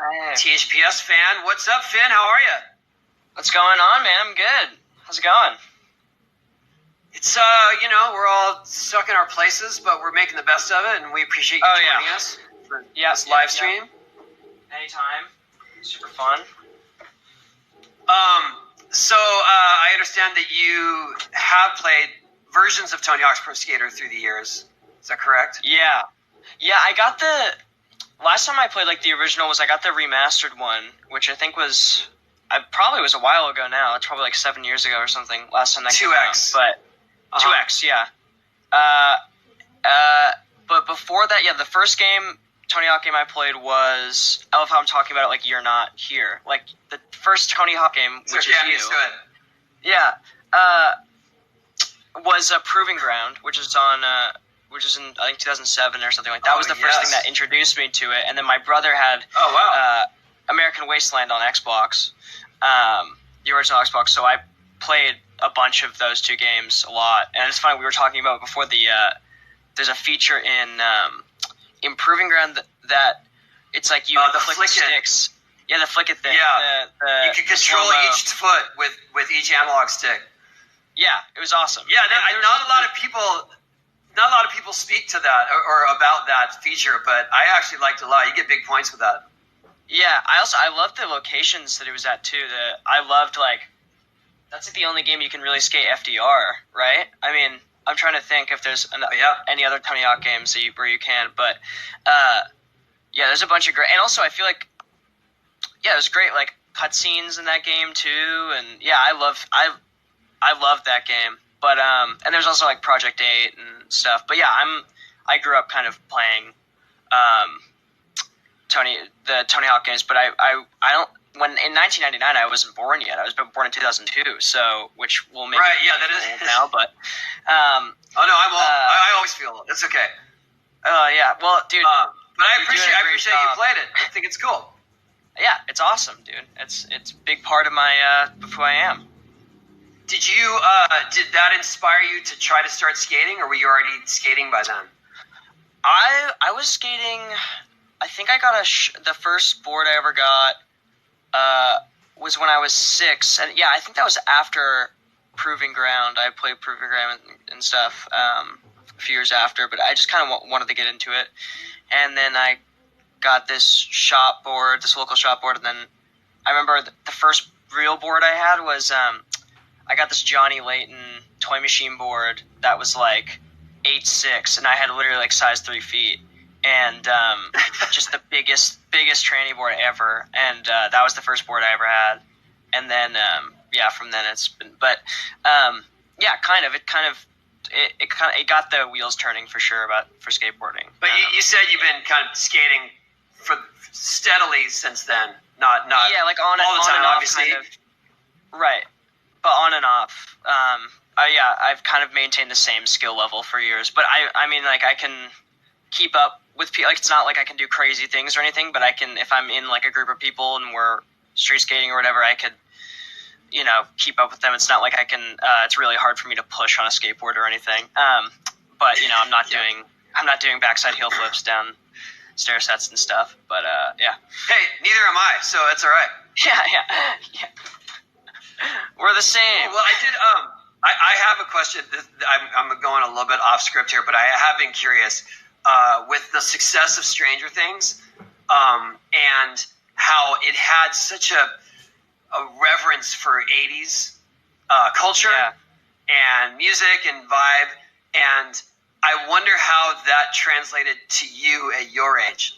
Hey. THPS fan. What's up, Finn? How are you? What's going on, man? I'm good. How's it going? It's, we're all stuck in our places, but we're making the best of it, and we appreciate you joining us for this live stream. Anytime. Super fun. So I understand that you have played versions of Tony Hawk's Pro Skater through the years. Is that correct? Yeah. Yeah, I got last time I played, the original I got the remastered one, which I think was, probably was a while ago now. It's probably 7 years ago or something, last time that came out. 2X. But, 2X, yeah. But before that, the first Tony Hawk game I played was, I love how I'm talking about it You're Not Here. The first Tony Hawk game, which is you. Yeah. Was Proving Ground, which is in, I think, 2007 or something like that. That was the first thing that introduced me to it. And then my brother had American Wasteland on Xbox, the original Xbox, so I played a bunch of those two games a lot. And it's funny, we were talking about before there's a feature in Proving Ground that it's you flick the sticks. Yeah, the flick it thing. Yeah, you can control each foot with each analog stick. Yeah, it was awesome. Yeah, not a lot of people speak to that or about that feature, but I actually liked it a lot. You get big points with that. Yeah, I loved the locations that it was at too. I loved that's the only game you can really skate FDR, right? I mean, I'm trying to think if there's any other Tony Hawk games where you can, but there's a bunch of great, and also I feel it was great cutscenes in that game too, and I loved that game. But and there's also Project 8 and stuff. But I grew up kind of playing the Tony Hawk games, but I don't. When in 1999 I wasn't born yet. I was born in 2002, so which will make me old now. But oh no, I'm old. I always feel old. It's okay. Yeah. Well, dude. But I appreciate you played it. I think it's cool. Yeah, it's awesome, dude. It's a big part of of who I am. Did that inspire you to try to start skating, or were you already skating by then? I was skating. I think I got the first board I ever got was when I was 6, and I think that was after Proving Ground. I played Proving Ground and stuff a few years after, but I just kind of wanted to get into it, and then I got this local shop board, and then I remember the first real board I had was I got this Johnny Layton toy machine board that was 8'6", and I had literally size 3 feet, and just the biggest tranny board ever, and that was the first board I ever had, and then from then it's been, but it got the wheels turning for sure for skateboarding. But you said you've been kind of skating for steadily since then, not on all the time, obviously. Kind of, right. But on and off, I've kind of maintained the same skill level for years. But I mean, I can keep up with people. It's not I can do crazy things or anything, but I can, if I'm in a group of people and we're street skating or whatever, I could, keep up with them. It's not I can. It's really hard for me to push on a skateboard or anything. But I'm not doing backside heel flips down stair sets and stuff. But Hey, neither am I, so it's all right. Yeah. We're the same. Well, I did. I have a question. I'm going a little bit off script here, but I have been curious with the success of Stranger Things and how it had such a reverence for 80s culture and music and vibe, and I wonder how that translated to you at your age.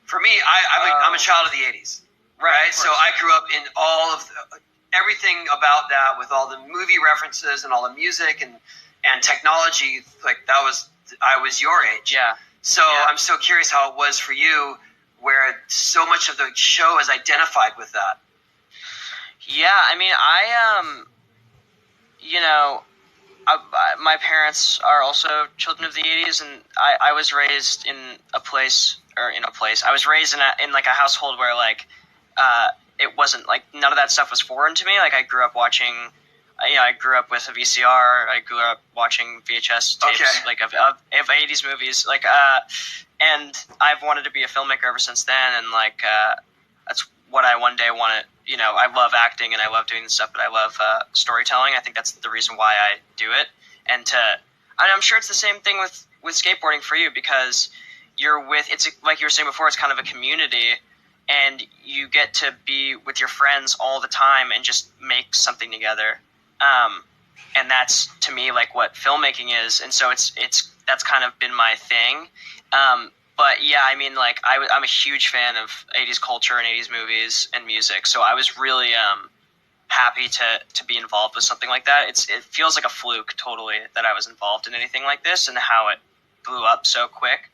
For me, I'm a child of the 80s, right? So I grew up in all of everything about that, with all the movie references and all the music and technology. I was your age. Yeah. So I'm so curious how it was for you, where so much of the show is identified with that. Yeah, I mean, my parents are also children of the 80s, and I was raised in a place. I was raised in a household where it wasn't none of that stuff was foreign to me. I grew up watching, I grew up with a VCR. I grew up watching VHS tapes of 80s movies. And I've wanted to be a filmmaker ever since then. And that's what I one day want to, I love acting and I love doing this stuff, but I love storytelling. I think that's the reason why I do it. And I'm sure it's the same thing with skateboarding for you, because it's like you were saying before, it's kind of a community, and you get to be with your friends all the time and just make something together. And that's, to me, like what filmmaking is. And so that's kind of been my thing. But yeah, I mean, like I'm a huge fan of 80s culture and 80s movies and music. So I was really happy to be involved with something like that. It feels like a fluke totally that I was involved in anything like this and how it blew up so quick.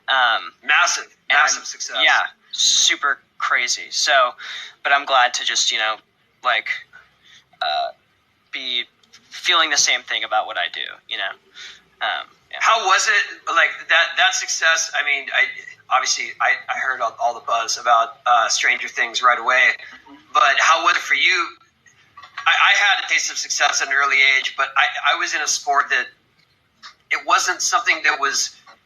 Massive success. Yeah, super crazy. So, but I'm glad to just, be feeling the same thing about what I do, Yeah. How was it, like, that success? I mean, I heard all the buzz about Stranger Things right away, but how was it for you? I had a taste of success at an early age, but I was in a sport that it wasn't something that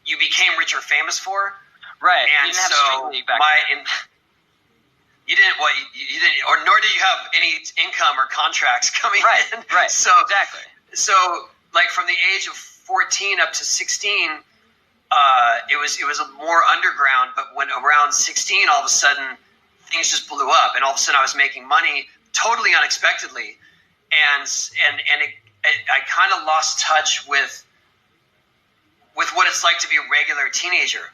you became rich or famous for. Right. And you didn't have so Street League back then. You didn't, or nor did you have any income or contracts coming in. Right. So exactly. So, like, from the age of 14 up to 16, it was a more underground. But when around 16, all of a sudden things just blew up, and all of a sudden I was making money totally unexpectedly, and I kind of lost touch with what it's like to be a regular teenager.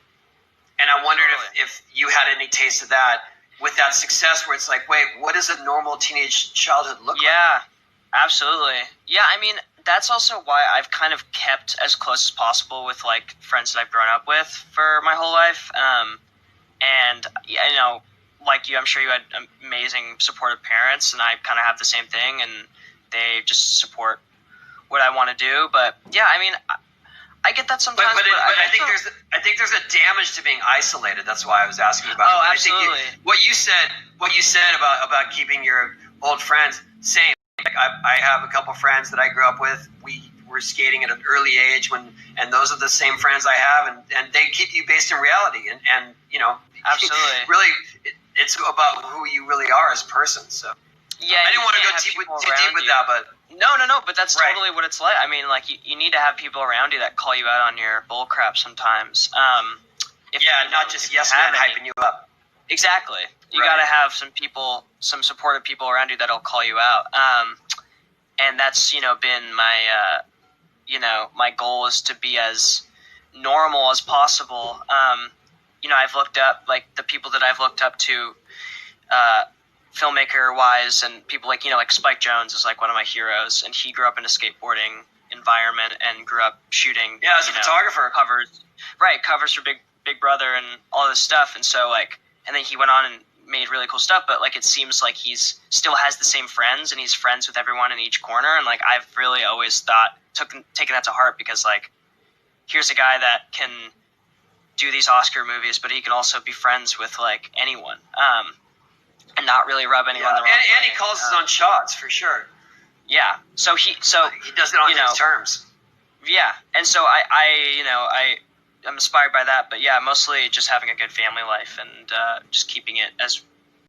And I wondered if you had any taste of that with that success, where it's like, wait, what does a normal teenage childhood look like? Yeah, absolutely. Yeah, I mean, that's also why I've kind of kept as close as possible with, like, friends that I've grown up with for my whole life. And, like you, I'm sure you had amazing supportive parents, and I kind of have the same thing, and they just support what I want to do. But, yeah, I mean, I get that sometimes. But I think there's a damage to being isolated. That's why I was asking about it. Oh, absolutely. I think what you said about keeping your old friends, same. Like, I have a couple friends that I grew up with. We were skating at an early age, and those are the same friends I have, and they keep you based in reality, and absolutely. Really, it's about who you really are as a person. So yeah, I didn't want to go too deep with that, but no, but that's right. Totally what it's like. I mean, like, you need to have people around you that call you out on your bull crap sometimes. Not just yes men hyping you up. Exactly. You got to have some supportive people around you that'll call you out. And that's, been my, my goal is to be as normal as possible. I've looked up, like, the people that I've looked up to, filmmaker wise, and people like Spike Jonze is like one of my heroes, and he grew up in a skateboarding environment and grew up shooting. Yeah, as a photographer. Covers for Big Brother and all this stuff. And so, like, and then he went on and made really cool stuff, but, like, it seems like he's still has the same friends, and he's friends with everyone in each corner. And, like, I've really always taken that to heart, because, like, here's a guy that can do these Oscar movies, but he can also be friends with, like, anyone, and not really rub anyone the wrong way. And he calls his own shots, for sure. Yeah. So he does it on his terms. Yeah. And so I'm inspired by that, but yeah, mostly just having a good family life and just keeping it as